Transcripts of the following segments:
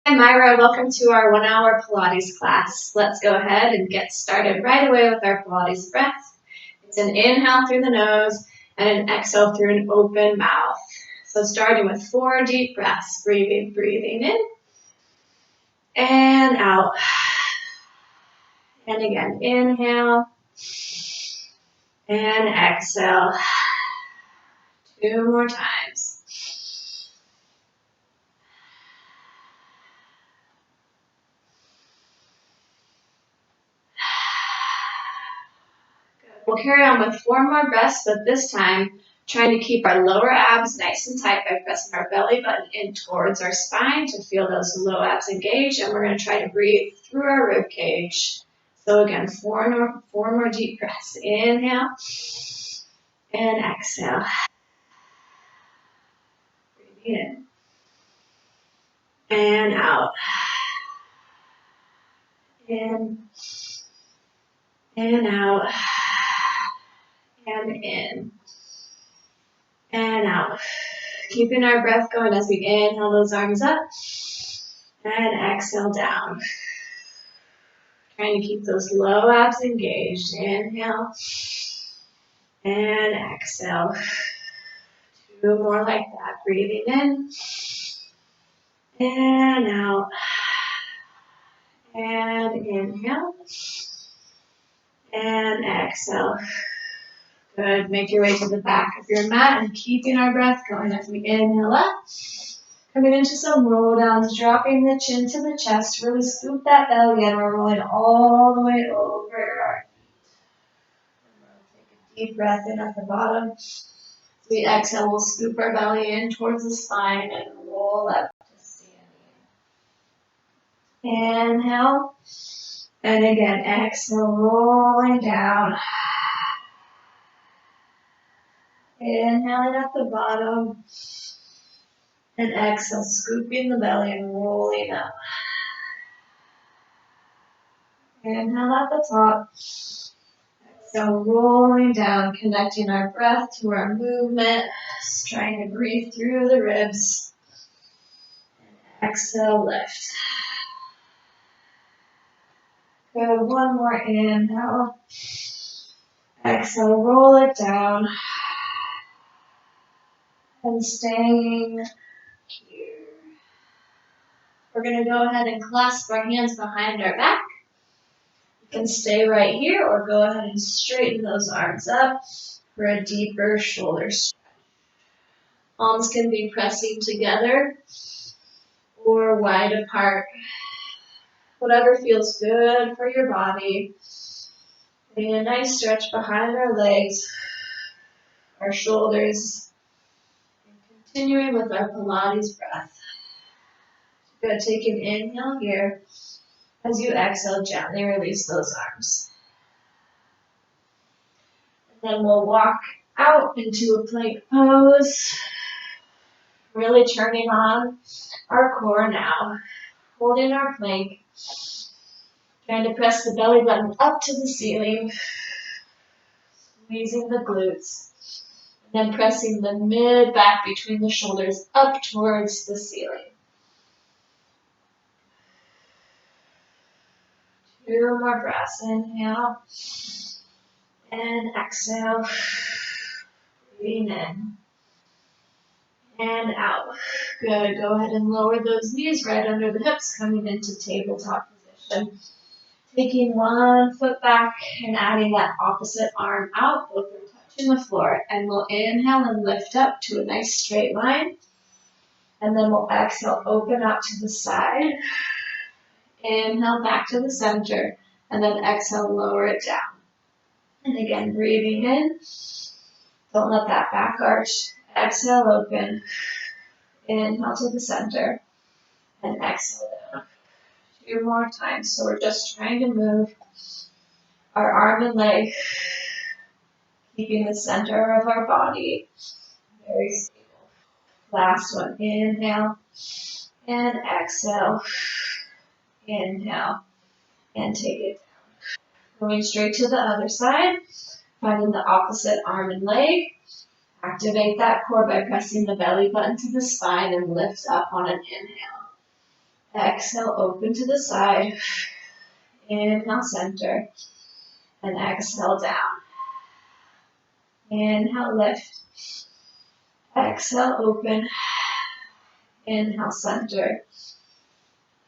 Hi Myra, welcome to our 1 hour Pilates class. Let's go ahead and get started right away with our Pilates breath. It's an inhale through the nose and an exhale through an open mouth. So starting with 4 deep breaths, breathing in and out. And again, inhale and exhale. 2 more times. We'll carry on with 4 more breaths, but this time trying to keep our lower abs nice and tight by pressing our belly button in towards our spine to feel those low abs engage, and we're going to try to breathe through our rib cage. So again, 4 more deep breaths. Inhale and exhale. Breathing in and out. In and out. And in and out. Keeping our breath going as we inhale those arms up and exhale down. Trying to keep those low abs engaged. Inhale and exhale. 2 more like that. Breathing in and out. And inhale and exhale. Good. Make your way to the back of your mat and keeping our breath going as we inhale up. Coming into some roll downs, dropping the chin to the chest. Really scoop that belly in. We're rolling all the way over our feet. Take a deep breath in at the bottom. As we exhale, we'll scoop our belly in towards the spine and roll up to standing. Inhale. And again, exhale, rolling down. Inhaling at the bottom. And exhale, scooping the belly and rolling up. Inhale at the top. Exhale, rolling down, connecting our breath to our movement. Just trying to breathe through the ribs. Exhale, lift. Good. 1 more inhale. Exhale, roll it down. And staying here. We're going to go ahead and clasp our hands behind our back. You can stay right here or go ahead and straighten those arms up for a deeper shoulder stretch. Palms can be pressing together or wide apart. Whatever feels good for your body. Getting a nice stretch behind our legs, our shoulders, and continuing with our Pilates breath. You're going to take an inhale here. As you exhale, gently release those arms. And then we'll walk out into a plank pose. Really turning on our core now. Holding our plank. Trying to press the belly button up to the ceiling. Squeezing the glutes. And then pressing the mid back between the shoulders up towards the ceiling. 2 more breaths. Inhale. And exhale. Breathing in. And out. Good. Go ahead and lower those knees right under the hips, coming into tabletop position. Taking 1 foot back and adding that opposite arm out. Both are touching the floor. And we'll inhale and lift up to a nice straight line. And then we'll exhale, open up to the side. Inhale back to the center. And then exhale, lower it down. And again, breathing in. Don't let that back arch. Exhale, open. Inhale to the center. And exhale down. 2 more times. So we're just trying to move our arm and leg, keeping the center of our body very stable. Last one. Inhale and exhale. Inhale and take it down. Going straight to the other side. Finding the opposite arm and leg. Activate that core by pressing the belly button to the spine and lift up on an inhale. Exhale, open to the side. Inhale, center. And exhale, down. Inhale, lift. Exhale, open. Inhale, center.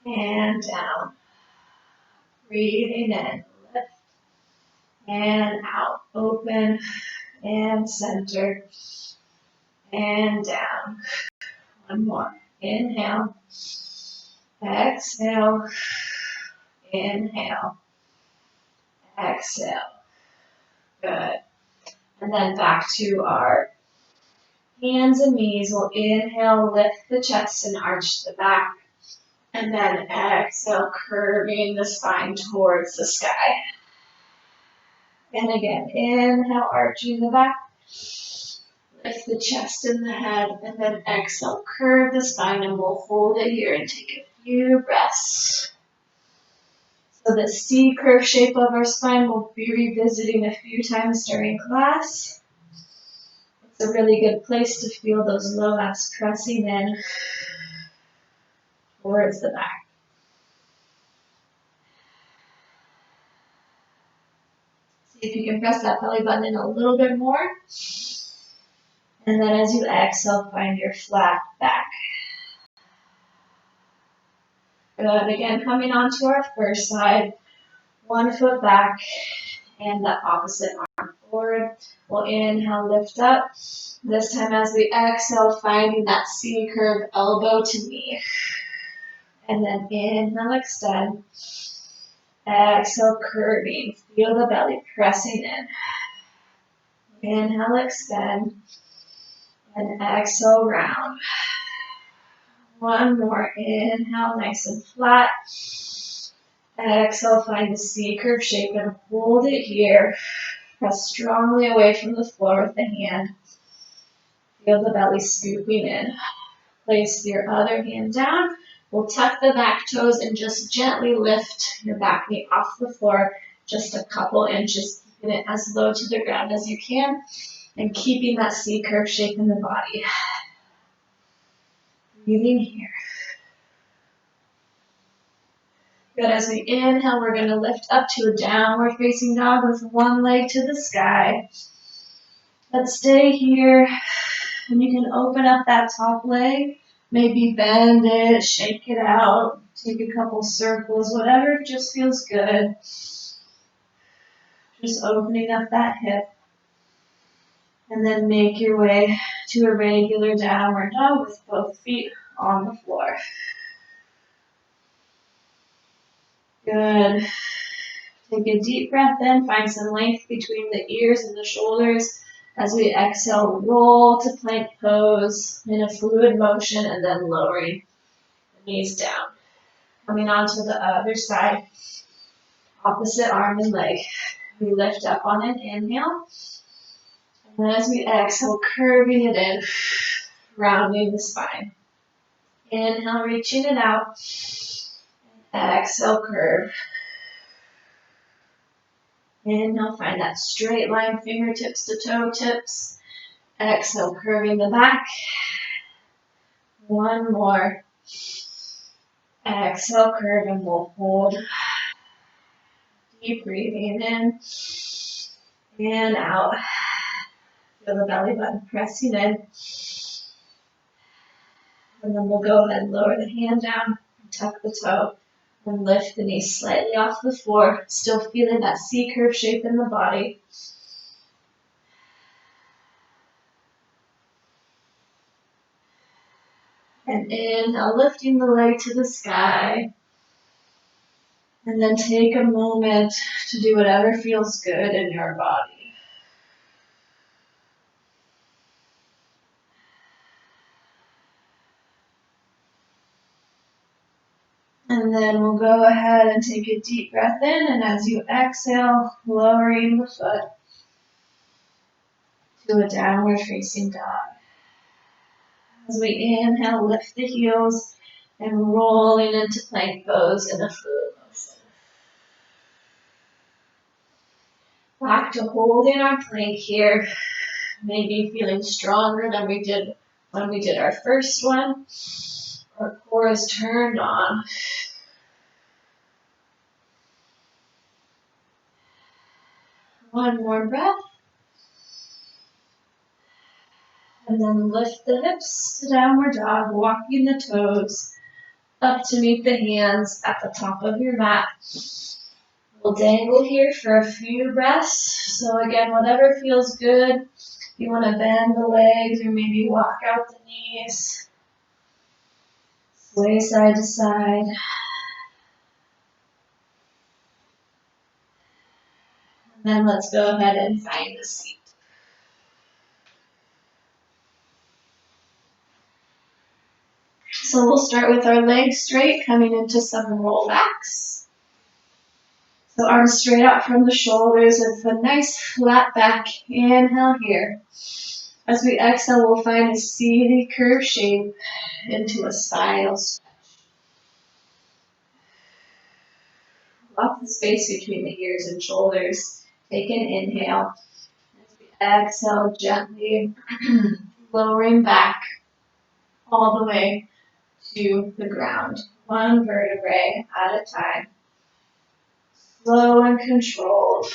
And down. Breathing in. Lift. And out. Open. And center. And down. One more. Inhale. Exhale. Inhale. Exhale. Good. And then back to our hands and knees. We'll inhale, lift the chest and arch the back. And then exhale, curving the spine towards the sky. And again, inhale, arching the back. Lift the chest and the head. And then exhale, curve the spine. And we'll hold it here and take a few breaths. So the C curve shape of our spine we'll be revisiting a few times during class. It's a really good place to feel those low abs pressing in towards the back. See if you can press that belly button in a little bit more. And then as you exhale, find your flat back. Good. Again, coming onto our first side, 1 foot back and the opposite arm forward. We'll inhale, lift up. This time as we exhale, finding that C curve, elbow to knee. And then inhale, extend. Exhale, curving. Feel the belly pressing in. Inhale, extend. And exhale, round. One more. Inhale, nice and flat. Exhale, find the C curve shape and hold it here. Press strongly away from the floor with the hand. Feel the belly scooping in. Place your other hand down. We'll tuck the back toes and just gently lift your back knee off the floor. Just a couple inches, keeping it as low to the ground as you can. And keeping that C curve shape in the body. Breathing here. Good, as we inhale, we're going to lift up to a downward facing dog with one leg to the sky. Let's stay here, and you can open up that top leg, maybe bend it, shake it out, take a couple circles, whatever just feels good. Just opening up that hip, and then make your way to a regular downward dog with both feet on the floor. Good. Take a deep breath in, find some length between the ears and the shoulders. As we exhale, roll to plank pose in a fluid motion and then lowering the knees down. Coming onto the other side, opposite arm and leg. We lift up on an inhale. And then as we exhale, curving it in, rounding the spine. Inhale, reaching it out. Exhale, curve. Inhale, find that straight line, fingertips to toe tips. Exhale, curving the back. One more. Exhale, curve, and we'll hold. Deep breathing in and out. Feel the belly button pressing in. And then we'll go ahead and lower the hand down, tuck the toe, and lift the knee slightly off the floor. Still feeling that C curve shape in the body. And inhale, lifting the leg to the sky. And then take a moment to do whatever feels good in your body. And then we'll go ahead and take a deep breath in, and as you exhale, lowering the foot to a downward facing dog. As we inhale, lift the heels and rolling into plank pose in a fluid motion. Back to holding our plank here, maybe feeling stronger than we did when we did our first one, Our core is turned on. One more breath. And then lift the hips to downward dog, walking the toes up to meet the hands at the top of your mat. We'll dangle here for a few breaths. So again, whatever feels good. You want to bend the legs or maybe walk out the knees. Sway side to side. And then let's go ahead and find a seat. So we'll start with our legs straight, coming into some rollbacks. So arms straight out from the shoulders with a nice flat back. Inhale here. As we exhale, we'll find a seated curve shape into a spinal stretch. Lock the space between the ears and shoulders. Take an inhale. As we exhale, gently lowering back all the way to the ground. One vertebrae at a time. Slow and controlled.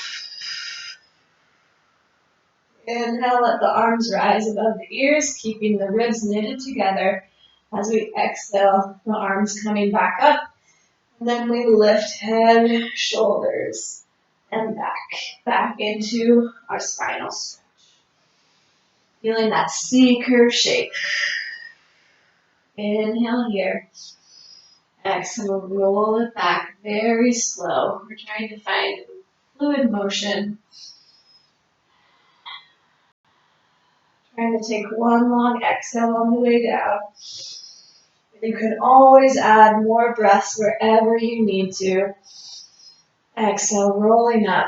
Inhale, let the arms rise above the ears, keeping the ribs knitted together. As we exhale, the arms coming back up. And then we lift head, shoulders, and back into our spinal stretch. Feeling that C curve shape. Inhale here. Exhale, roll it back very slow. We're trying to find fluid motion. Trying to take one long exhale on the way down. You can always add more breaths wherever you need to. Exhale, rolling up.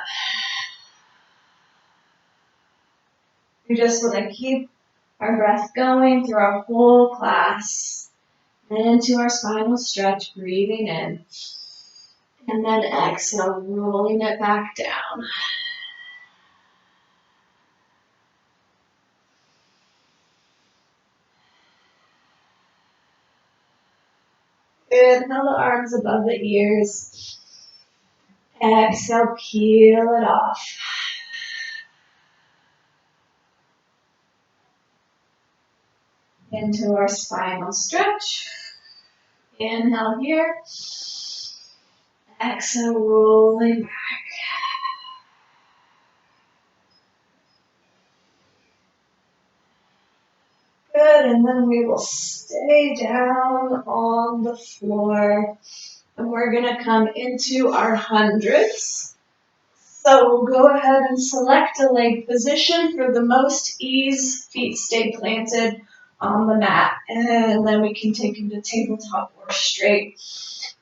We just want to keep our breath going through our whole class. And into our spinal stretch, breathing in. And then exhale, rolling it back down. Inhale the arms above the ears. Exhale, peel it off. Into our spinal stretch. Inhale here. Exhale, rolling back. Good, and then we will stay down on the floor. And we're gonna come into our hundreds. So we'll go ahead and select a leg position for the most ease. Feet stay planted on the mat. And then we can take them to tabletop or straight.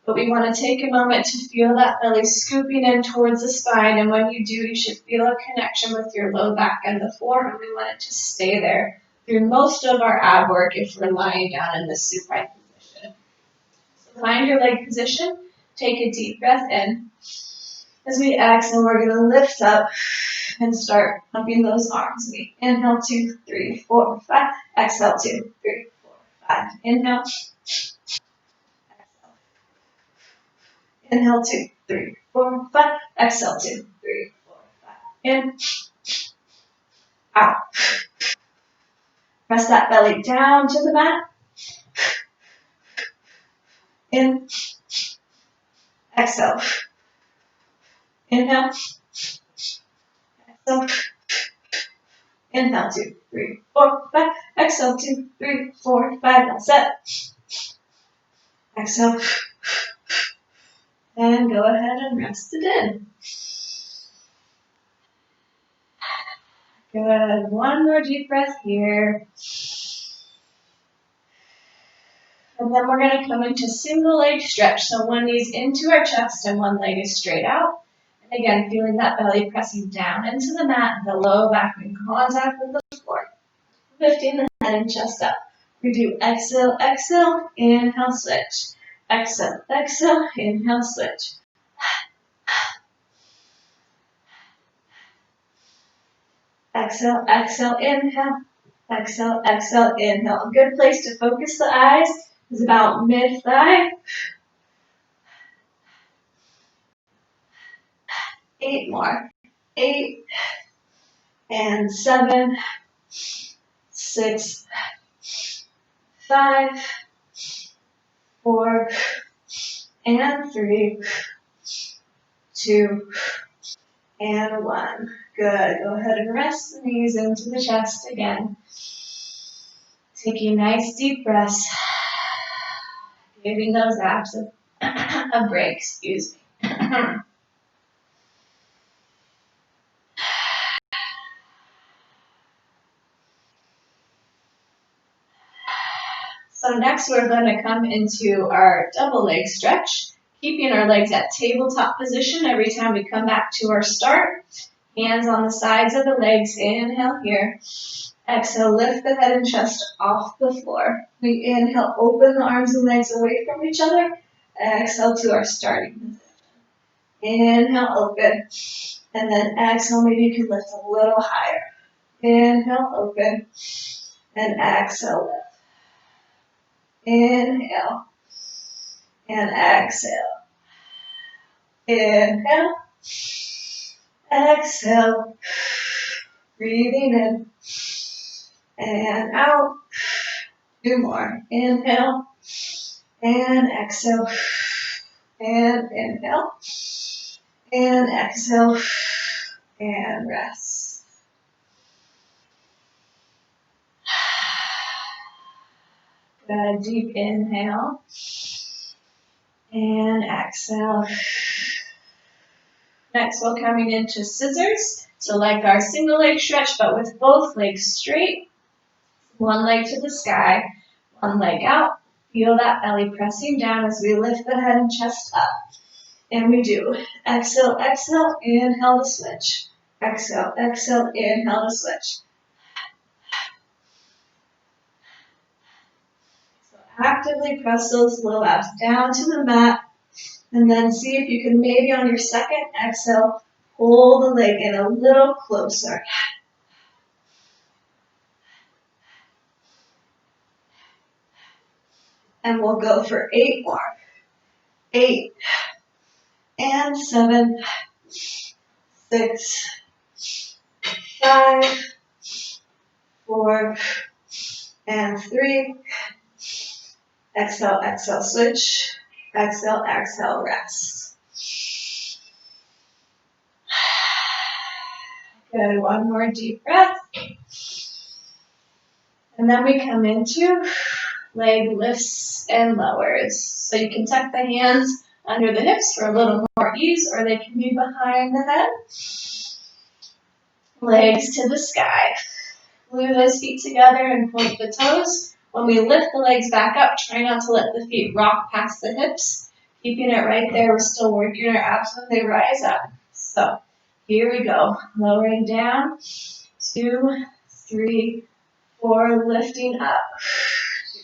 But we want to take a moment to feel that belly scooping in towards the spine. And when you do, you should feel a connection with your low back and the floor. And we want it to stay there through most of our ab work if we're lying down in this supine position. So find your leg position. Take a deep breath in. As we exhale, we're going to lift up and start pumping those arms. We inhale, 2, 3, 4, 5. Exhale, 2, 3, 4, 5. Inhale. Inhale, 2, 3, 4, 5. Exhale, 2, 3, 4, 5. In. Out. Press that belly down to the mat. In. Exhale. Inhale. Exhale. Inhale, 2, 3, 4, 5. Exhale, 2, 3, 4, 5. That's it. Exhale. And go ahead and rest it in. Good. One more deep breath here. And then we're going to come into single leg stretch. So one knee's into our chest and one leg is straight out. And again, feeling that belly pressing down into the mat, the low back in contact with the floor. Lifting the head and chest up. We do exhale, exhale, inhale, switch. Exhale, exhale, inhale, switch. Exhale, exhale, inhale. Exhale, exhale, inhale. A good place to focus the eyes is about mid-thigh. 8 more. 8 and 7, 6, 5, 4, and 3, 2, and 1. Good. Go ahead and rest the knees into the chest again. Taking nice deep breaths. Giving those abs a break, excuse me. So next we're going to come into our double leg stretch, keeping our legs at tabletop position every time we come back to our start. Hands on the sides of the legs. Inhale here. Exhale, lift the head and chest off the floor. We inhale, open the arms and legs away from each other. Exhale to our starting position. Inhale, open. And then exhale, maybe you can lift a little higher. Inhale, open. And exhale, lift. Inhale. And exhale. Inhale. Exhale. Breathing in. And out. 2 more. Inhale. And exhale. And inhale. And exhale. And rest. Good. Deep inhale. And exhale. Next, we're coming into scissors. So like our single leg stretch, but with both legs straight. One leg to the sky, one leg out. Feel that belly pressing down as we lift the head and chest up. And we do exhale, exhale, inhale to switch. Exhale, exhale, inhale to switch. So actively press those low abs down to the mat. And then see if you can maybe on your second exhale, pull the leg in a little closer. And we'll go for 8 more. 8 and 7, 6, 5, 4, and 3. Exhale, exhale, switch. Exhale, exhale, rest. Good, 1 more deep breath. And then we come into leg lifts and lowers. So you can tuck the hands under the hips for a little more ease, or they can be behind the head. Legs to the sky. Glue those feet together and point the toes. When we lift the legs back up, try not to let the feet rock past the hips. Keeping it right there, we're still working our abs when they rise up. So here we go. Lowering down. 2, 3, 4. Lifting up. 2,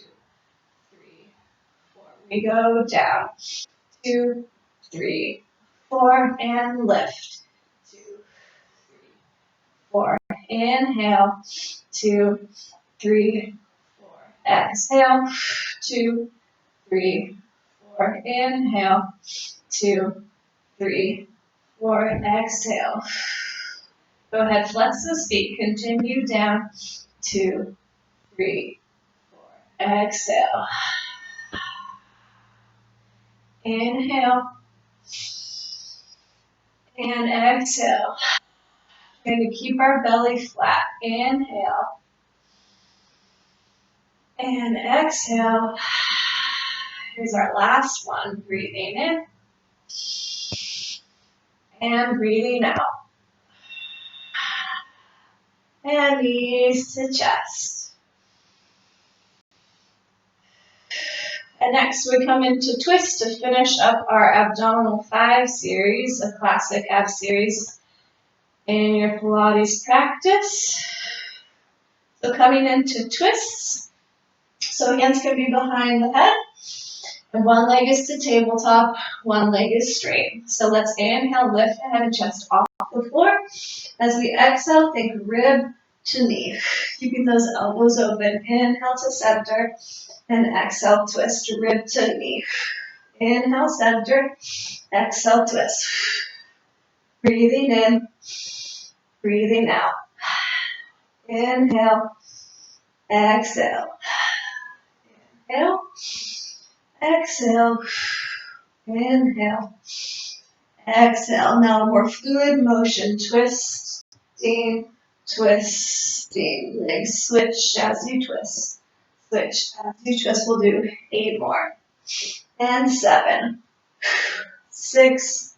3, 4. We go down. 2, 3, 4. And lift. 2, 3, 4. Inhale. 2, 3, 4. Exhale. 2, 3, 4. Inhale. 2, 3, 4. Exhale. Go ahead, flex those feet. Continue down. 2, 3, 4. Exhale. Inhale. And exhale. We're going to keep our belly flat. Inhale. And exhale. Here's our last one. Breathing in. And breathing out. And knees to chest. And next we come into twist to finish up our abdominal 5 series, a classic ab series in your Pilates practice. So coming into twists, so hands can be behind the head, and one leg is to tabletop, one leg is straight. So let's inhale, lift the head and chest off the floor. As we exhale, think rib to knee. Keeping those elbows open. Inhale to center and exhale, twist rib to knee. Inhale, center, exhale, twist. Breathing in, breathing out. Inhale, exhale. Inhale, exhale, inhale, exhale. Now more fluid motion, twisting, twisting. Legs switch as you twist. Switch as you twist. We'll do 8 more. And 7, 6,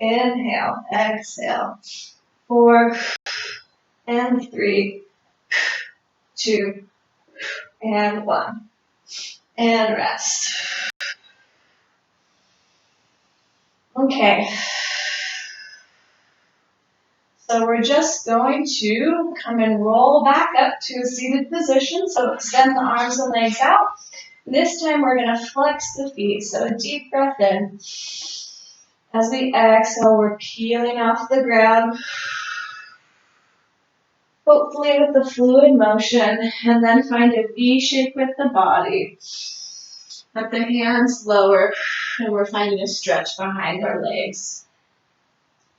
inhale, exhale. 4, and 3, 2, and 1. And rest. Okay. So we're just going to come and roll back up to a seated position. So extend the arms and legs out. This time we're going to flex the feet. So a deep breath in. As we exhale, we're peeling off the ground. Hopefully with the fluid motion. And then find a V shape with the body. Let the hands lower. And we're finding a stretch behind our legs.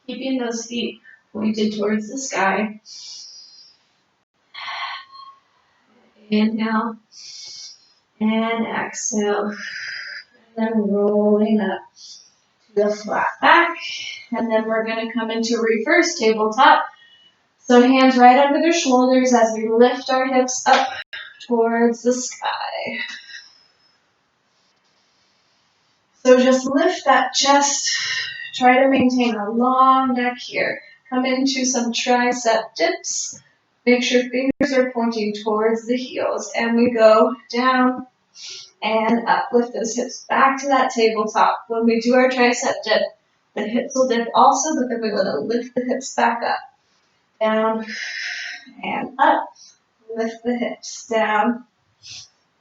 Keeping those feet pointed towards the sky. Inhale and exhale. And then rolling up to the flat back. And then we're going to come into reverse tabletop. So hands right under the shoulders as we lift our hips up towards the sky. So just lift that chest. Try to maintain a long neck here. Come into some tricep dips. Make sure fingers are pointing towards the heels. And we go down and up. Lift those hips back to that tabletop. When we do our tricep dip, the hips will dip also, but then we're going to lift the hips back up. Down and up. Lift the hips down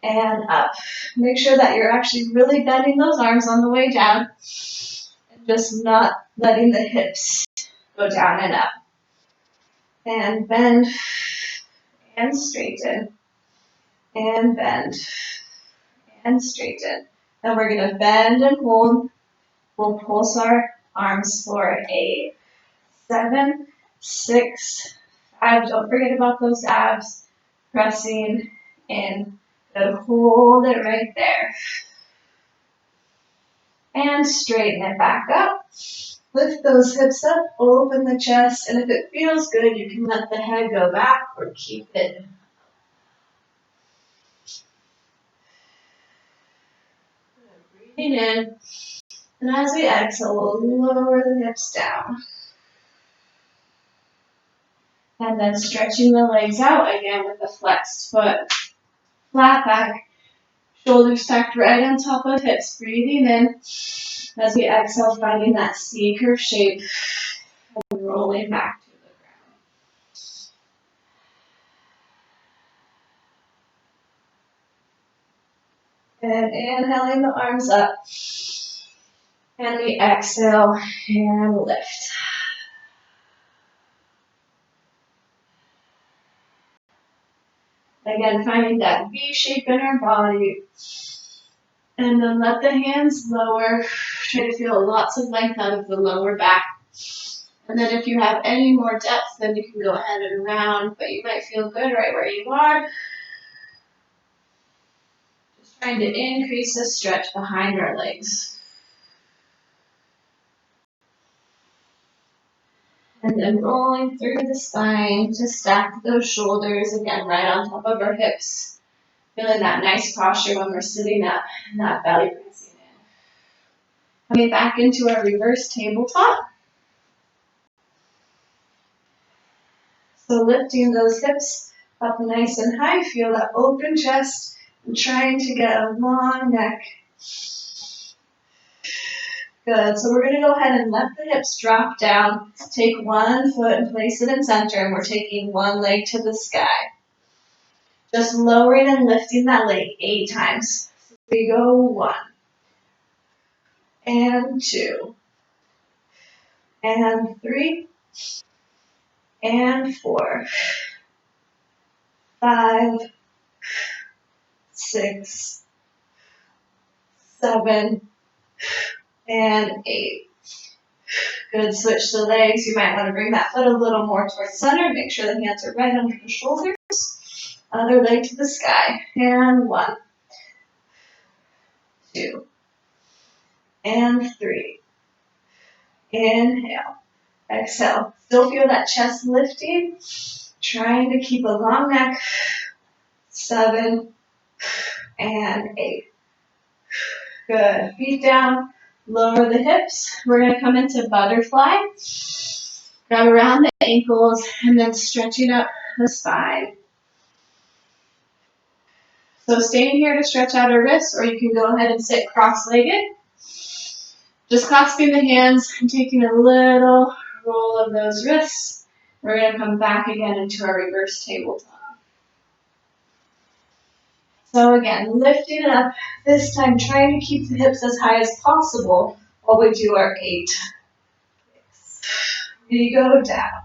and up. Make sure that you're actually really bending those arms on the way down. And just not letting the hips go down and up. And bend and straighten. And bend and straighten. And we're going to bend and hold. We'll pulse our arms for 8, 7, 6, 5. Don't forget about those abs. Pressing in. Good. Hold it right there. And straighten it back up. Lift those hips up. Open the chest. And if it feels good, you can let the head go back or keep it. Breathing in. And as we exhale, we'll lower the hips down. And then stretching the legs out again with a flexed foot. Flat back. Shoulders tucked right on top of hips. Breathing in. As we exhale, finding that C curve shape. And rolling back to the ground. And inhaling the arms up. And we exhale and lift. Again, finding that V shape in our body. And then let the hands lower. Try to feel lots of length out of the lower back. And then if you have any more depth, then you can go ahead and round, but you might feel good right where you are. Just trying to increase the stretch behind our legs. And then rolling through the spine to stack those shoulders, again, right on top of our hips. Feeling that nice posture when we're sitting up and that belly pressing in. Coming back into our reverse tabletop. So lifting those hips up nice and high. Feel that open chest and trying to get a long neck. Good. So we're going to go ahead and let the hips drop down. Take one foot and place it in center, and we're taking one leg to the sky. Just lowering and lifting that leg 8 times. So we go 1 and 2 and 3 and 4 5, 6, 7, and 8. Good, switch the legs. You might want to bring that foot a little more towards center. Make sure the hands are right under the shoulders. Other leg to the sky. And 1, 2, and 3. Inhale. Exhale. Still feel that chest lifting. Trying to keep a long neck. 7, and 8. Good. Feet down. Lower the hips. We're going to come into butterfly. Grab around the ankles and then stretching up the spine. So staying here to stretch out our wrists, or you can go ahead and sit cross-legged. Just clasping the hands and taking a little roll of those wrists. We're going to come back again into our reverse tabletop. So again, lifting it up, this time trying to keep the hips as high as possible while we do our 8. We go down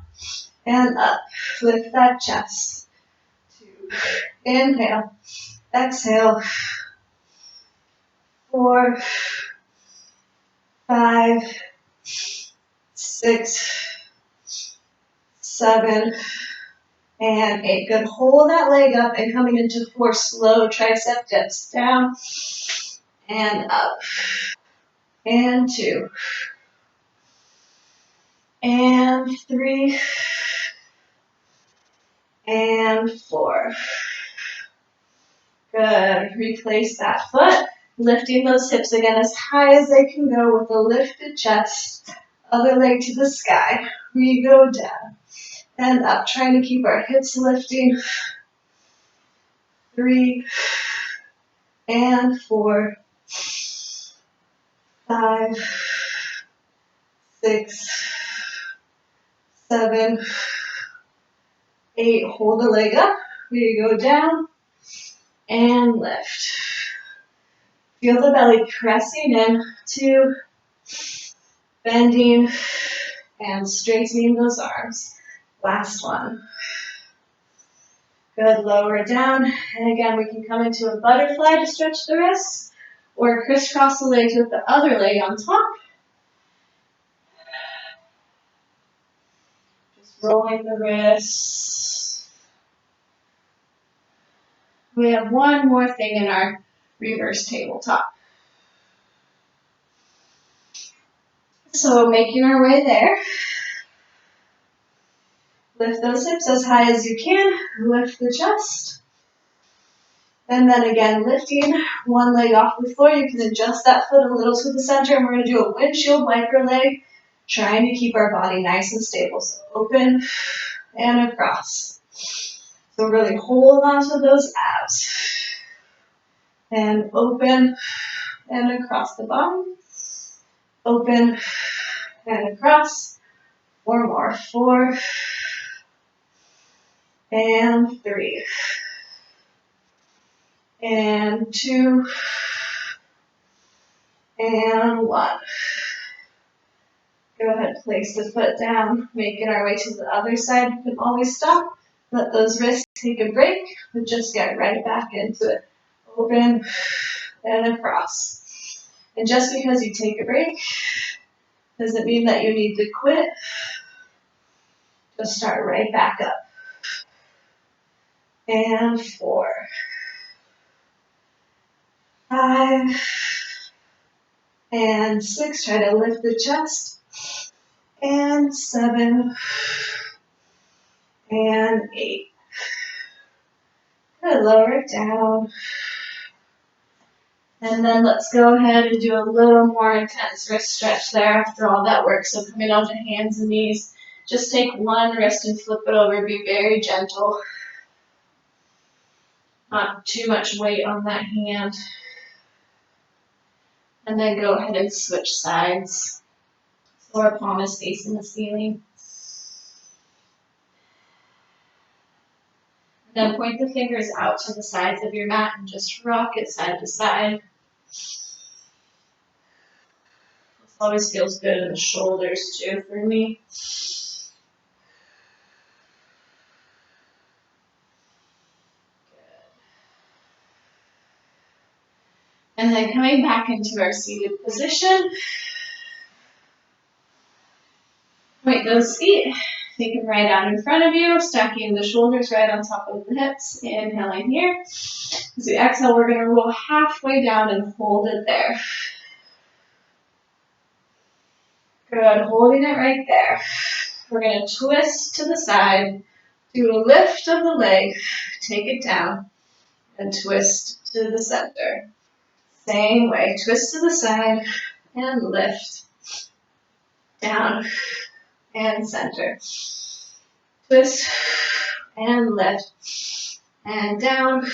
and up. Lift that chest. 2. Inhale. Exhale. 4, 5, 6, 7, and 8. Good. Hold that leg up and coming into 4 slow tricep dips. Down and up. And 2. And 3. And 4. Good. Replace that foot. Lifting those hips again as high as they can go with a lifted chest. Other leg to the sky. We go down and up. Trying to keep our hips lifting. 3 and 4. 5, 6, 7, 8. Hold the leg up. We go down and lift. Feel the belly pressing in to bending and straightening those arms. Last one. Good, lower it down. And again, we can come into a butterfly to stretch the wrists, or crisscross the legs with the other leg on top. Just rolling the wrists. We have one more thing in our reverse tabletop. So making our way there. Lift those hips as high as you can. Lift the chest. And then again, lifting one leg off the floor. You can adjust that foot a little to the center. And we're going to do a windshield wiper leg, trying to keep our body nice and stable. So open and across. So really hold on to those abs. And open and across the bottom. Open and across. 4 more. 4 and 3 and 2 and 1. Go ahead, place the foot down, making our way to the other side. You can always stop, let those wrists take a break, but just get right back into it. Open and across. And just because you take a break doesn't mean that you need to quit. Just start right back up. And 4, 5, and 6. Try to lift the chest. And 7, and 8. Good, lower it down. And then let's go ahead and do a little more intense wrist stretch there after all that work. So coming onto hands and knees, just take one wrist and flip it over. Be very gentle. Not too much weight on that hand. And then go ahead and switch sides. So our palm is facing the ceiling. Then point the fingers out to the sides of your mat and just rock it side to side. This always feels good in the shoulders too for me. And then coming back into our seated position. Point those feet. Take them right out in front of you, stacking the shoulders right on top of the hips. Inhaling here. As we exhale, we're going to roll halfway down and hold it there. Good, holding it right there. We're going to twist to the side, do a lift of the leg, take it down, and twist to the center. Same way, twist to the side and lift, down and center. Twist and lift, and down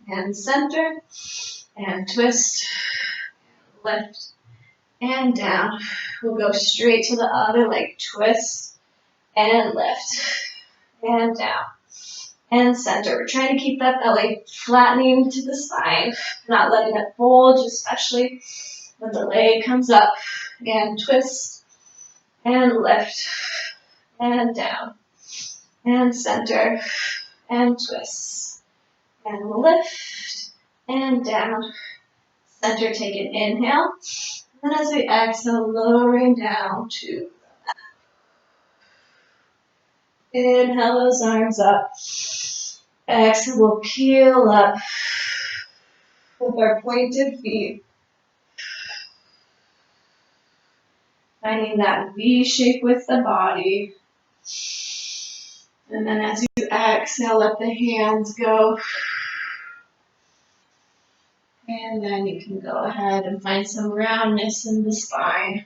and center, and twist, lift, and down. We'll go straight to the other leg, twist and lift, and down, and center. We're trying to keep that belly flattening to the spine, not letting it bulge, especially when the leg comes up, and twist, and lift, and down, and center, and twist, and lift, and down, center, take an inhale, and as we exhale, lowering down to inhale those arms up. Exhale, we'll peel up with our pointed feet. Finding that V shape with the body. And then as you exhale, let the hands go. And then you can go ahead and find some roundness in the spine.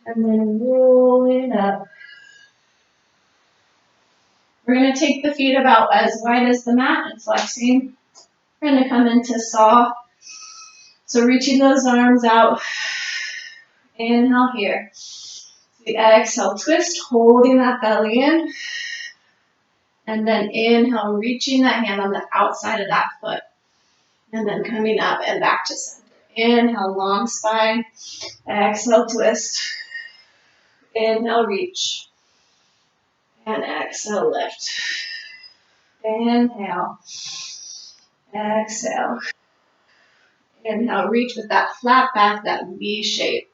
And then roll it up. We're going to take the feet about as wide as the mat and flexing. We're going to come into saw. So reaching those arms out. Inhale here. The exhale, twist, holding that belly in. And then inhale, reaching that hand on the outside of that foot. And then coming up and back to center. Inhale, long spine. Exhale, twist. Inhale, reach. And exhale, lift. Inhale. Exhale. Inhale, reach with that flat back, that V shape.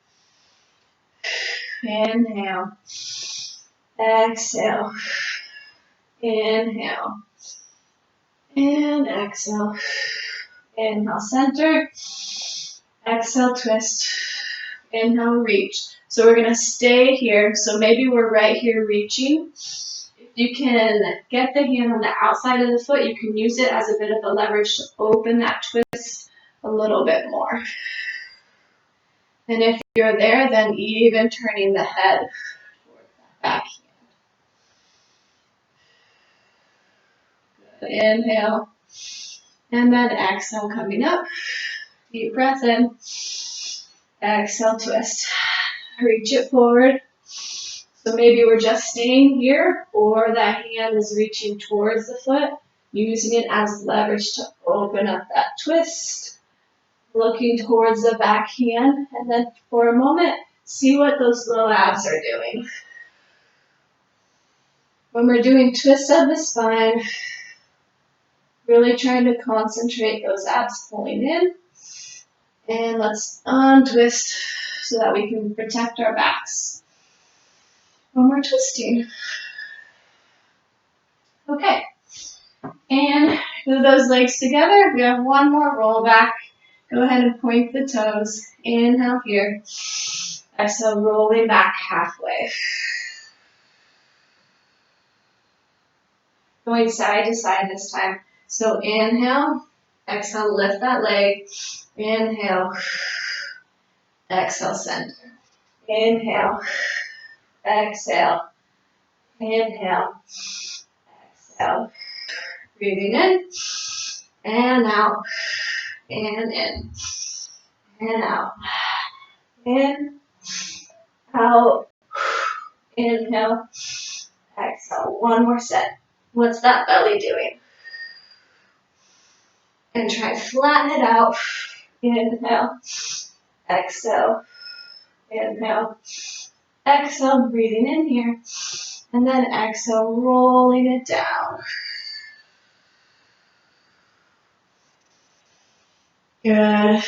Inhale. Exhale. Inhale. And exhale. Inhale, center. Exhale, twist. Inhale, reach. So we're going to stay here. So maybe we're right here reaching. If you can get the hand on the outside of the foot, you can use it as a bit of a leverage to open that twist a little bit more. And if you're there, then even turning the head towards that back hand. Good. Inhale. And then exhale, coming up. Deep breath in. Exhale, twist. Reach it forward. So maybe we're just staying here, or that hand is reaching towards the foot, using it as leverage to open up that twist. Looking towards the back hand, and then for a moment, see what those low abs are doing. When we're doing twists of the spine, really trying to concentrate those abs pulling in. And let's untwist so that we can protect our backs when we're twisting. Okay, and move those legs together. We have one more roll back. Go ahead and point the toes. Inhale here. Exhale, rolling back halfway. Going side to side this time. So inhale, exhale, lift that leg. Inhale, exhale, center. Inhale, exhale, inhale, exhale. Breathing in and out, and in, and out. In, out, inhale, exhale. One more set. What's that belly doing? And try flatten it out. Inhale, exhale, inhale, exhale, breathing in here. And then exhale, rolling it down. Good.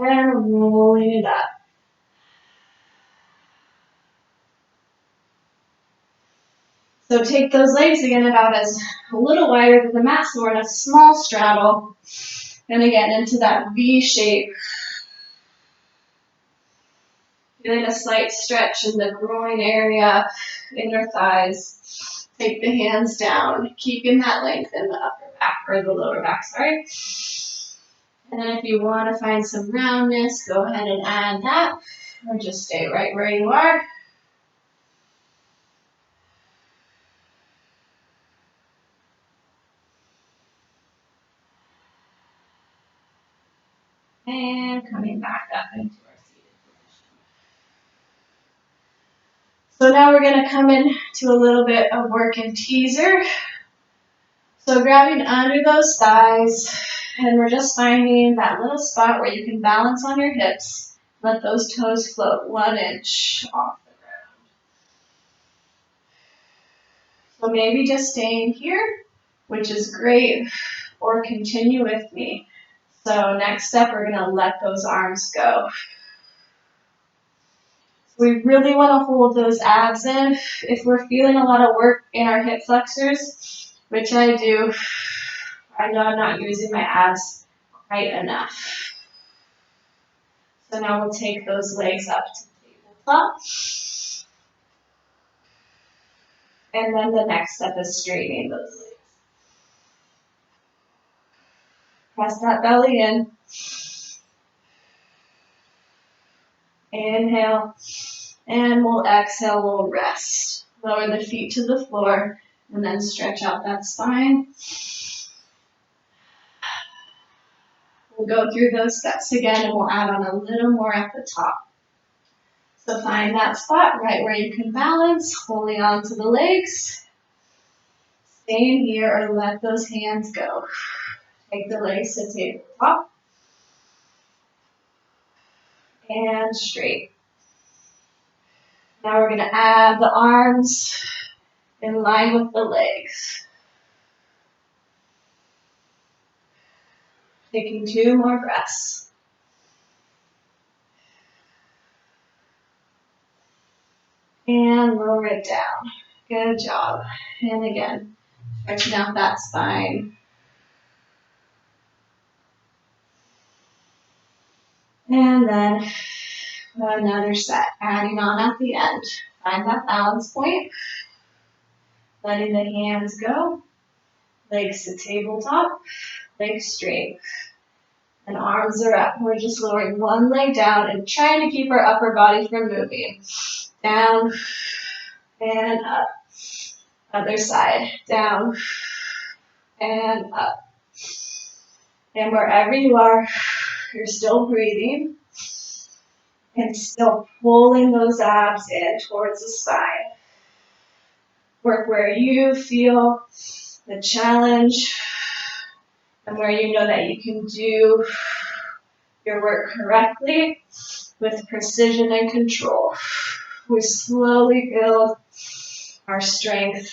And rolling it up. So take those legs again about as a little wider than the mat, so we're in a small straddle. And again, into that V shape. Feeling a slight stretch in the groin area, inner thighs. Take the hands down, keeping that length in the upper back, or the lower back, sorry. And then if you want to find some roundness, go ahead and add that, or just stay right where you are. And coming back up into our seated position. So now we're going to come in to a little bit of work in teaser. So grabbing under those thighs, and we're just finding that little spot where you can balance on your hips. Let those toes float 1 inch off the ground. So maybe just staying here, which is great, or continue with me. So next step, we're going to let those arms go. We really want to hold those abs in. If we're feeling a lot of work in our hip flexors, which I do, I know I'm not using my abs quite enough. So now we'll take those legs up to tabletop. And then the next step is straightening those legs. Press that belly in. Inhale. And we'll exhale, we'll rest. Lower the feet to the floor and then stretch out that spine. We'll go through those steps again and we'll add on a little more at the top. So find that spot right where you can balance, holding on to the legs. Staying here or let those hands go. Take the legs to tabletop. And straight. Now we're going to add the arms in line with the legs. Taking 2 more breaths. And lower it down. Good job. And again, stretching out that spine. And then another set, adding on at the end. Find that balance point. Letting the hands go. Legs to tabletop. Legs straight. And arms are up. We're just lowering one leg down and trying to keep our upper body from moving. Down and up. Other side. Down and up. And wherever you are, you're still breathing and still pulling those abs in towards the spine. Work where you feel the challenge and where you know that you can do your work correctly with precision and control. We slowly build our strength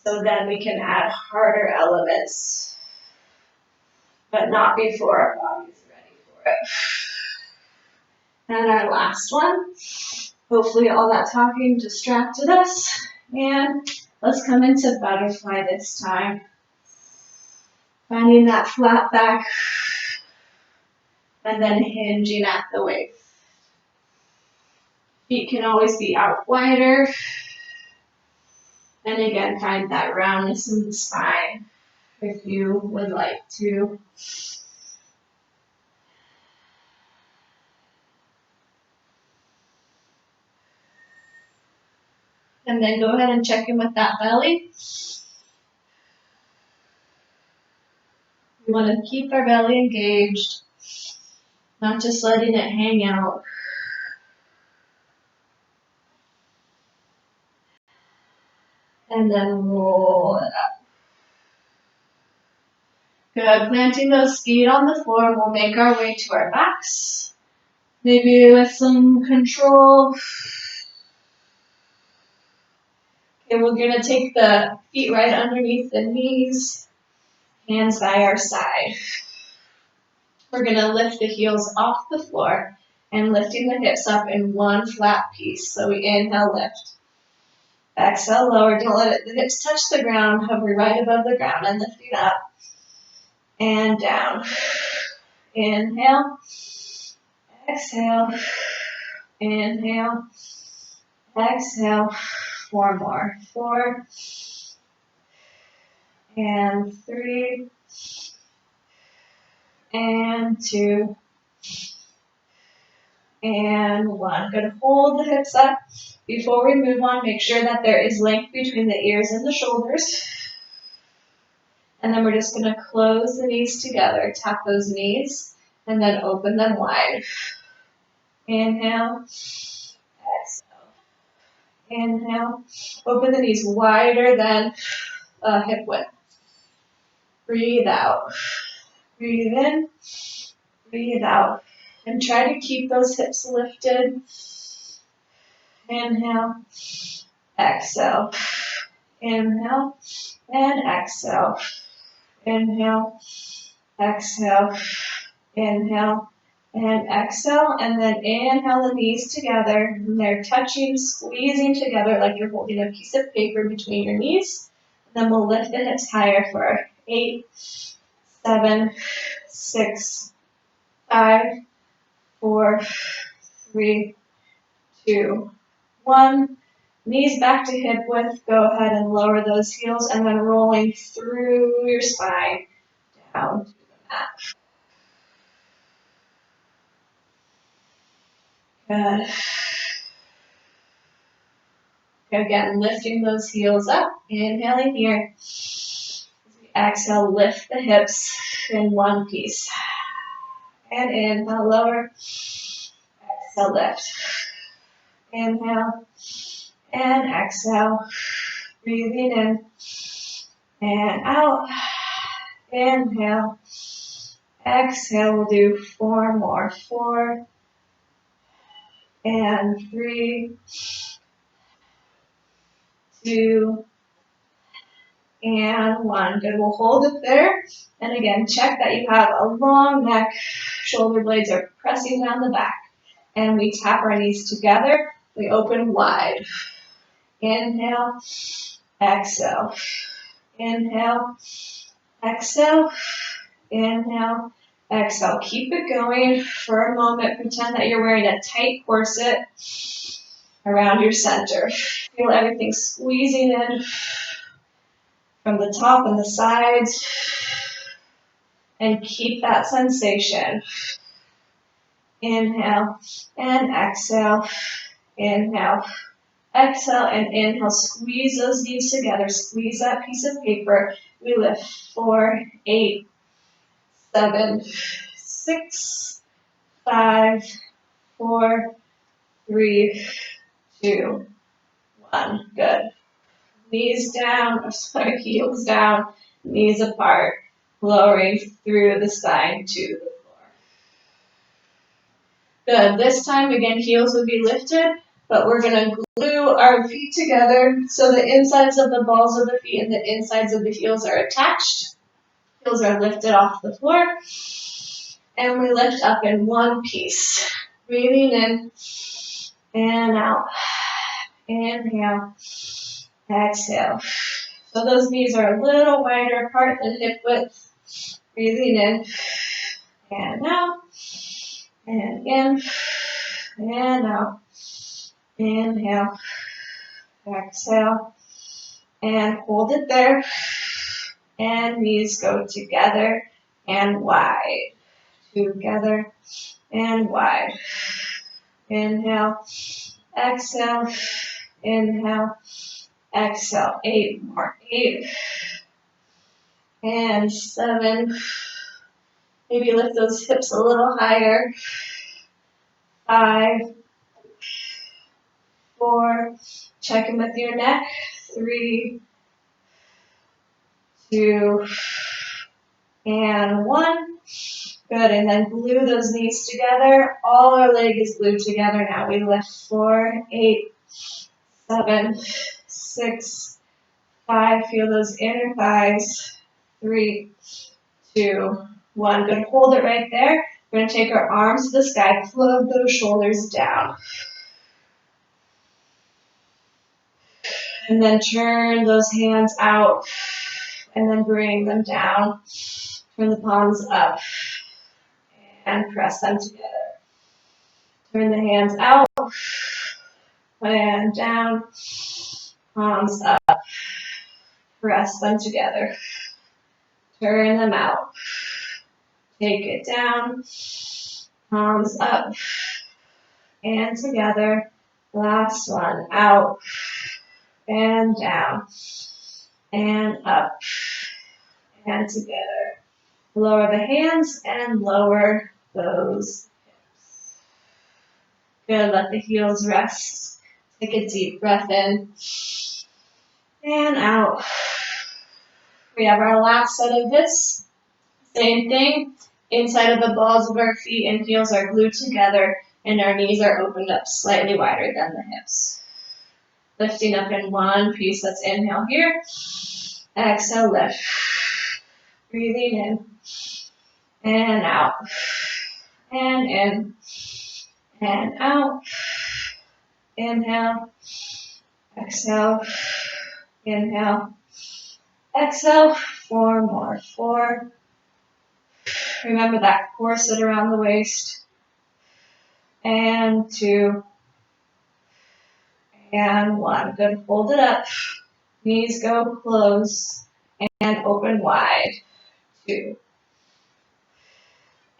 so then we can add harder elements, but not before our body's ready for it. And our last one. Hopefully all that talking distracted us. And let's come into butterfly this time. Finding that flat back and then hinging at the waist. Feet can always be out wider. And again, find that roundness in the spine if you would like to. And then go ahead and check in with that belly. We want to keep our belly engaged, not just letting it hang out. And then roll it up. Good. Planting those feet on the floor, we'll make our way to our backs. Maybe with some control. Okay, we're going to take the feet right underneath the knees, hands by our side. We're going to lift the heels off the floor and lifting the hips up in one flat piece. So we inhale, lift. Exhale, lower. Don't let the hips touch the ground. Hover right above the ground and lifting up and down. Inhale. Exhale. Inhale. Exhale. 4 more. 4 and 3 and 2 and 1. Good. Hold the hips up. Before we move on, make sure that there is length between the ears and the shoulders. And then we're just going to close the knees together. Tap those knees and then open them wide. Inhale. Exhale. Inhale. Open the knees wider than hip width. Breathe out. Breathe in. Breathe out. And try to keep those hips lifted. Inhale. Exhale. Inhale. And exhale. Inhale. Exhale. Inhale. And exhale. And then inhale the knees together. And they're touching, squeezing together like you're holding a piece of paper between your knees. And then we'll lift the hips higher for 8, 7, 6, 5, 4, 3, 2, 1. Knees back to hip width. Go ahead and lower those heels and then rolling through your spine down to the mat. Good. Again, lifting those heels up. Inhaling here. As we exhale, lift the hips in one piece. And inhale, lower. Exhale, lift. Inhale. And exhale. Breathing in. And out. Inhale. Exhale. We'll do 4 more. 4 and 3, 2, and 1. Good. We'll hold it there. And again, check that you have a long neck. Shoulder blades are pressing down the back. And we tap our knees together. We open wide. Inhale. Exhale. Inhale. Exhale. Inhale. Exhale. Keep it going for a moment. Pretend that you're wearing a tight corset around your center. Feel everything squeezing in from the top and the sides. And keep that sensation. Inhale and exhale. Inhale. Exhale and inhale. Squeeze those knees together. Squeeze that piece of paper. We lift 4, 8, 7, 6, 5, 4, 3, 2, 1. Good. Knees down, heels down, knees apart, lowering through the spine to the floor. Good. This time, again, heels will be lifted, but we're going to glue our feet together so the insides of the balls of the feet and the insides of the heels are attached. Heels are lifted off the floor. And we lift up in one piece. Breathing in and out. Inhale. Exhale. So those knees are a little wider apart than hip width. Breathing in and out. And in and out. Inhale. Exhale. And hold it there. And knees go together and wide. Together and wide. Inhale. Exhale. Inhale. Exhale. 8 more. 8 and 7. Maybe lift those hips a little higher. 5, 4. Check in with your neck. 3, 2, and 1. Good. And then glue those knees together. All our leg is glued together now. We lift 4, 8, 7, 6, 5. Feel those inner thighs. 3, 2, 1. Good, hold it right there. We're going to take our arms to the sky, plug those shoulders down. And then turn those hands out and then bring them down. Turn the palms up and press them together. Turn the hands out and down, palms up, press them together. Turn them out. Take it down, palms up and together. Last one, out and down and up and together. Lower the hands and lower those hips. Good, let the heels rest. Take a deep breath in and out. We have our last set of this. Same thing. Inside of the balls of our feet and heels are glued together and our knees are opened up slightly wider than the hips. Lifting up in one piece. Let's inhale here. Exhale, lift. Breathing in and out. And in and out. Inhale. Exhale. Inhale. Exhale. 4 more. 4. Remember that corset around the waist. And 2. And 1. Good. Hold it up. Knees go close and open wide. 2.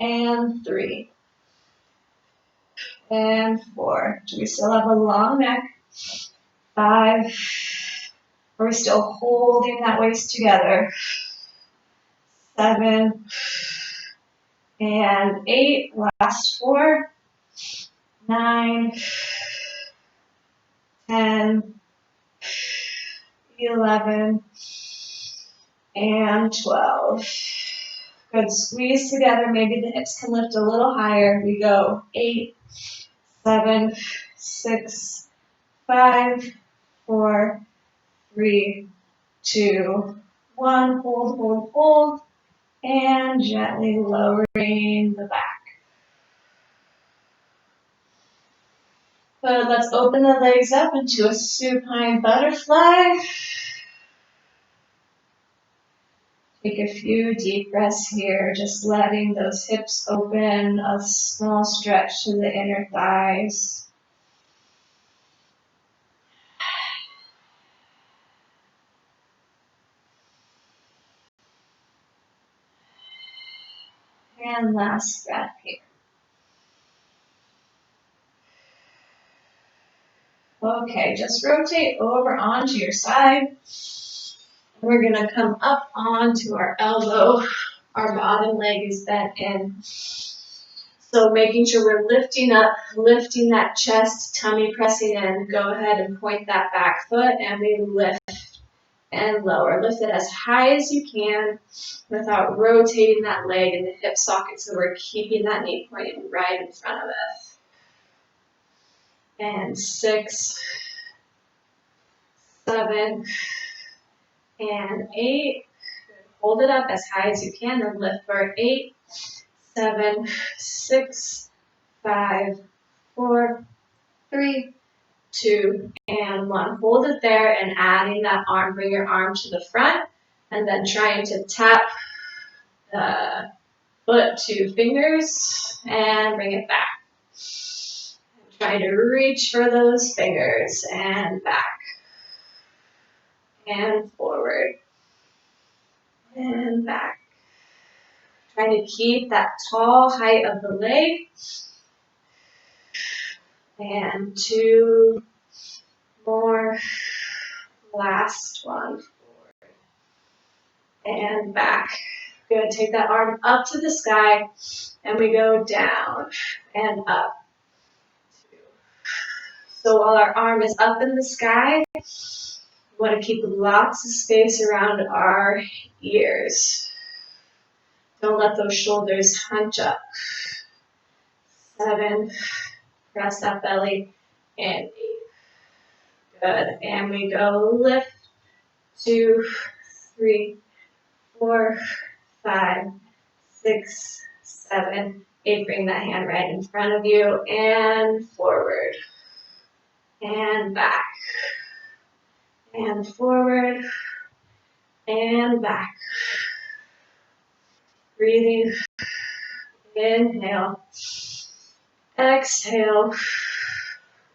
And 3. And 4. Do we still have a long neck? 5. Are we still holding that waist together? 7. And 8. Last 4. 9. 10. 11. And 12. Good. Squeeze together. Maybe the hips can lift a little higher. We go 8, 7, 6, 5, 4, 3, 2, 1. Hold, hold, hold. And gently lowering the back. Good. Let's open the legs up into a supine butterfly. Take a few deep breaths here, just letting those hips open, a small stretch to the inner thighs. And last breath here. Okay, just rotate over onto your side. We're going to come up onto our elbow. Our bottom leg is bent in. So making sure we're lifting up, lifting that chest, tummy pressing in. Go ahead and point that back foot and we lift and lower. Lift it as high as you can without rotating that leg in the hip socket, so we're keeping that knee pointed right in front of us. And 6, 7, and 8. Hold it up as high as you can and lift for 8, 7, 6, 5, 4, 3, 2, and 1. Hold it there and adding that arm. Bring your arm to the front and then trying to tap the foot to fingers and bring it back. Try to reach for those fingers and back and forward and back. Trying to keep that tall height of the leg. And 2 more. Last one. Forward and back. Good. Take that arm up to the sky and we go down and up. 2. So while our arm is up in the sky, we want to keep lots of space around our ears. Don't let those shoulders hunch up. 7. Press that belly. And 8. Good. And we go lift. 2, 3, 4, 5, 6, 7, 8. Bring that hand right in front of you and forward and back and forward and back. Breathing. Inhale. Exhale.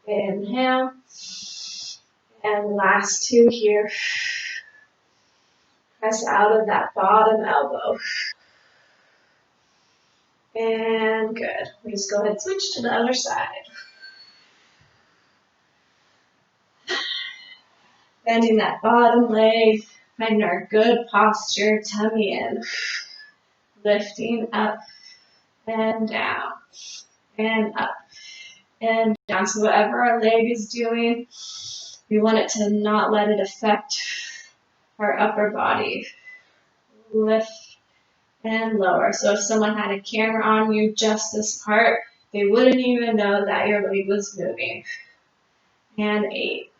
Inhale. And last 2 here. Press out of that bottom elbow. And good. We just go ahead and switch to the other side. Bending that bottom leg, finding our good posture, tummy in. Lifting up and down and up and down. So whatever our leg is doing, we want it to not let it affect our upper body. Lift and lower. So if someone had a camera on you, just this part, they wouldn't even know that your leg was moving. And 8.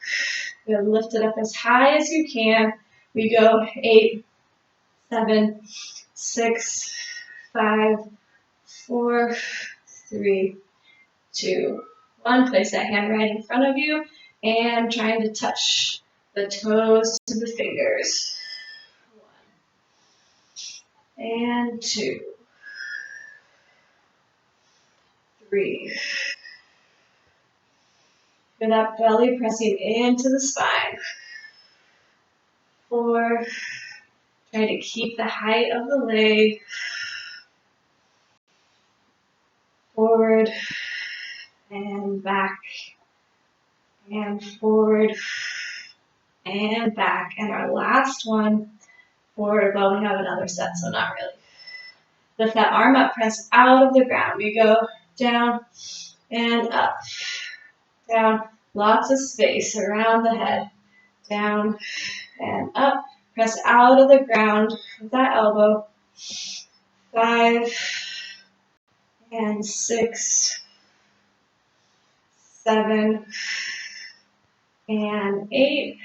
Good. Lift it up as high as you can. We go 8, 7, 6, 5, 4, 3, 2, 1. Place that hand right in front of you and trying to touch the toes to the fingers. 1 and 2, 3. Feel that belly pressing into the spine. 4. Try to keep the height of the leg. Forward and back and forward and back. And our last one, forward. Well, we have another set, so not really. Lift that arm up, press out of the ground. We go down and up, down. Lots of space around the head. Down and up. Press out of the ground with that elbow. 5 and 6, 7 and 8.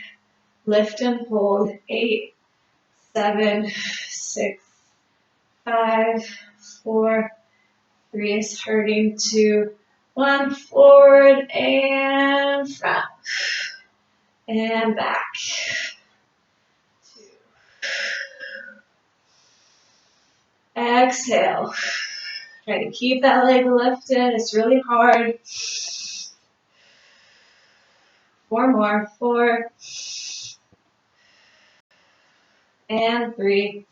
Lift and hold. 8, 7, 6, 5, 4, 3 is hurting. 2, 1. Forward and front and back. 2. Exhale. Try to keep that leg lifted. It's really hard. 4 more. 4 and 3.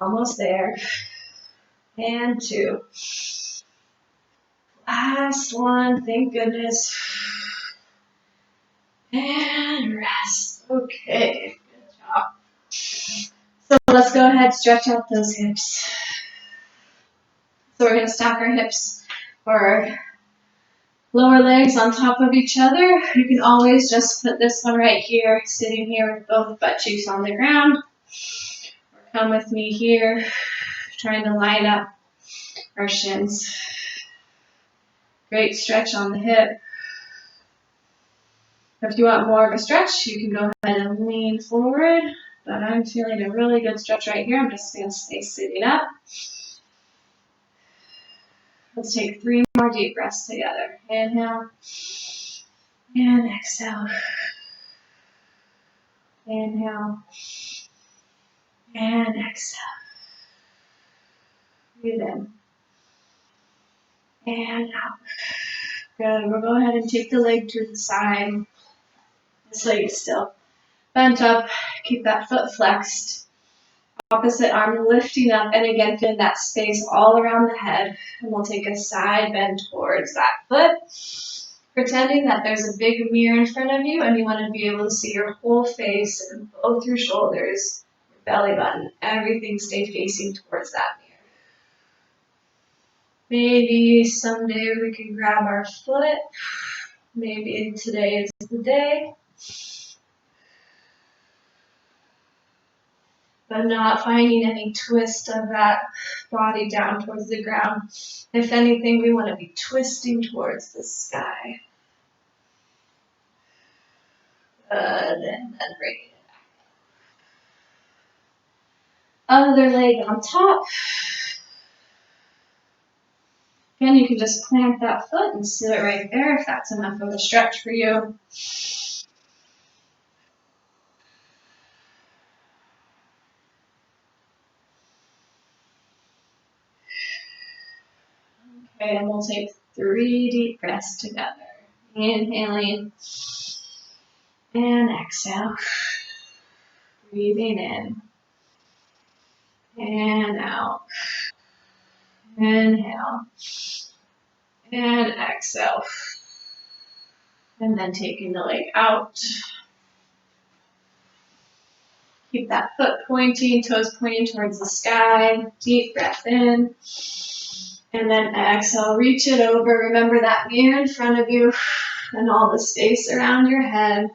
Almost there. And 2. Last one. Thank goodness. And rest. Okay. Good job. So let's go ahead and stretch out those hips. So we're going to stack our hips or lower legs on top of each other. You can always just put this one right here, sitting here with both butt cheeks on the ground. Or come with me here, trying to line up our shins. Great stretch on the hip. If you want more of a stretch, you can go ahead and lean forward. But I'm feeling a really good stretch right here. I'm just going to stay sitting up. Let's take 3 more deep breaths together. Inhale and exhale. Inhale and exhale. Breathe in and out. Good. We'll go ahead and take the leg to the side. This leg is still bent up. Keep that foot flexed. Opposite arm lifting up, and again, feel that space all around the head. And we'll take a side bend towards that foot, pretending that there's a big mirror in front of you, and you want to be able to see your whole face and both your shoulders, your belly button, everything stay facing towards that mirror. Maybe someday we can grab our foot. Maybe today is the day. But not finding any twist of that body down towards the ground. If anything, we want to be twisting towards the sky. Good, and then bring it back. Other leg on top. Again, you can just plant that foot and sit right there if that's enough of a stretch for you. Okay, and we'll take 3 deep breaths together. Inhaling and exhale. Breathing in and out. Inhale and exhale. And then taking the leg out. Keep that foot pointing, toes pointing towards the sky. Deep breath in. And then exhale, reach it over. Remember that mirror in front of you and all the space around your head.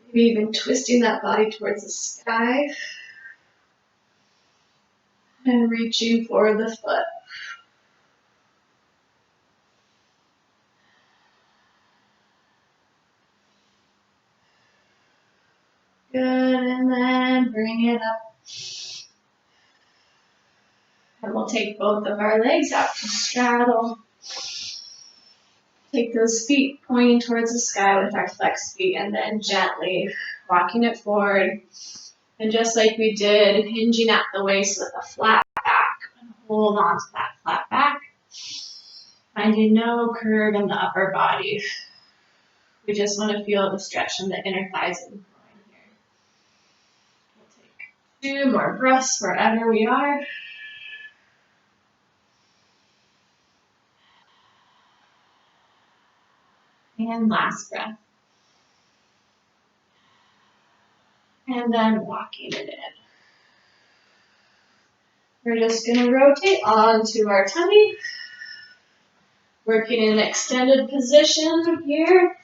Maybe even twisting that body towards the sky. And reaching for the foot. Good, and then bring it up. And we'll take both of our legs out to straddle. Take those feet pointing towards the sky with our flexed feet and then gently walking it forward. And just like we did, hinging at the waist with a flat back. And hold on to that flat back. Finding no curve in the upper body. We just want to feel the stretch in the inner thighs and groin here. We'll take 2 more breaths wherever we are. And last breath. And then walking it in. We're just going to rotate onto our tummy. Working in an extended position here.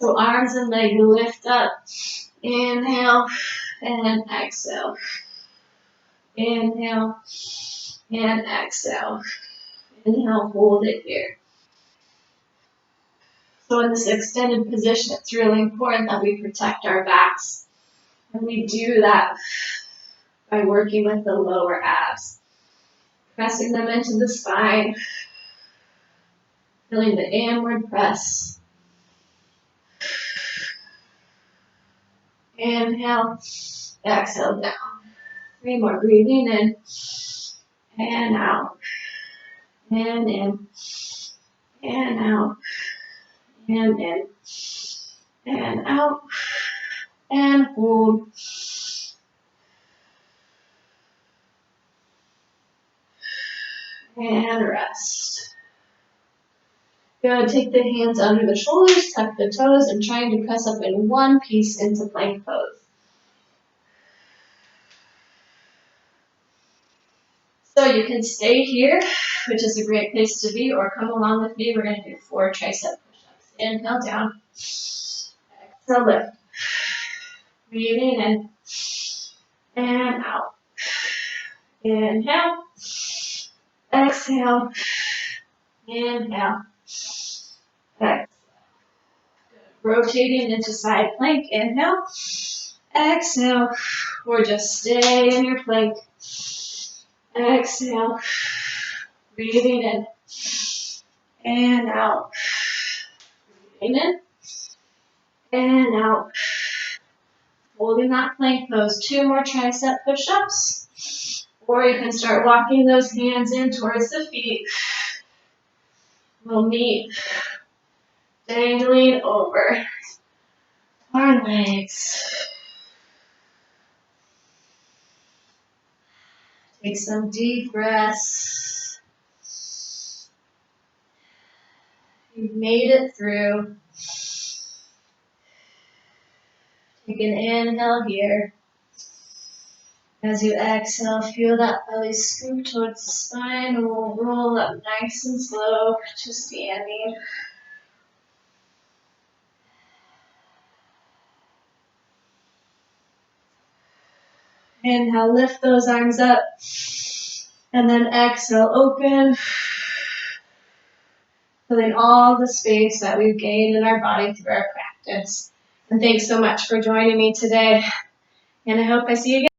So arms and legs lift up. Inhale and exhale. Inhale and exhale. Inhale, hold it here. So in this extended position, it's really important that we protect our backs. And we do that by working with the lower abs. Pressing them into the spine. Feeling the inward press. Inhale, exhale down. 3 more, breathing in and out. And in and out. And in and out. And hold. And rest. Good. Take the hands under the shoulders, tuck the toes, and trying to press up in one piece into plank pose. So you can stay here, which is a great place to be, or come along with me. We're going to do 4 tricep push-ups. Inhale down. Exhale, lift. Breathing in and out. Inhale. Exhale. Inhale. Exhale. Rotating into side plank. Inhale. Exhale. Or just stay in your plank. Exhale. Breathing in and out. Breathing in and out. Holding that plank pose. 2 more tricep push-ups. Or you can start walking those hands in towards the feet. We'll meet dangling over our legs. Take some deep breaths. You've made it through. Take an inhale here. As you exhale, feel that belly scoop towards the spine, and we'll roll up nice and slow to standing. Inhale, lift those arms up. And then exhale, open. Filling all the space that we've gained in our body through our practice. And thanks so much for joining me today. And I hope I see you again.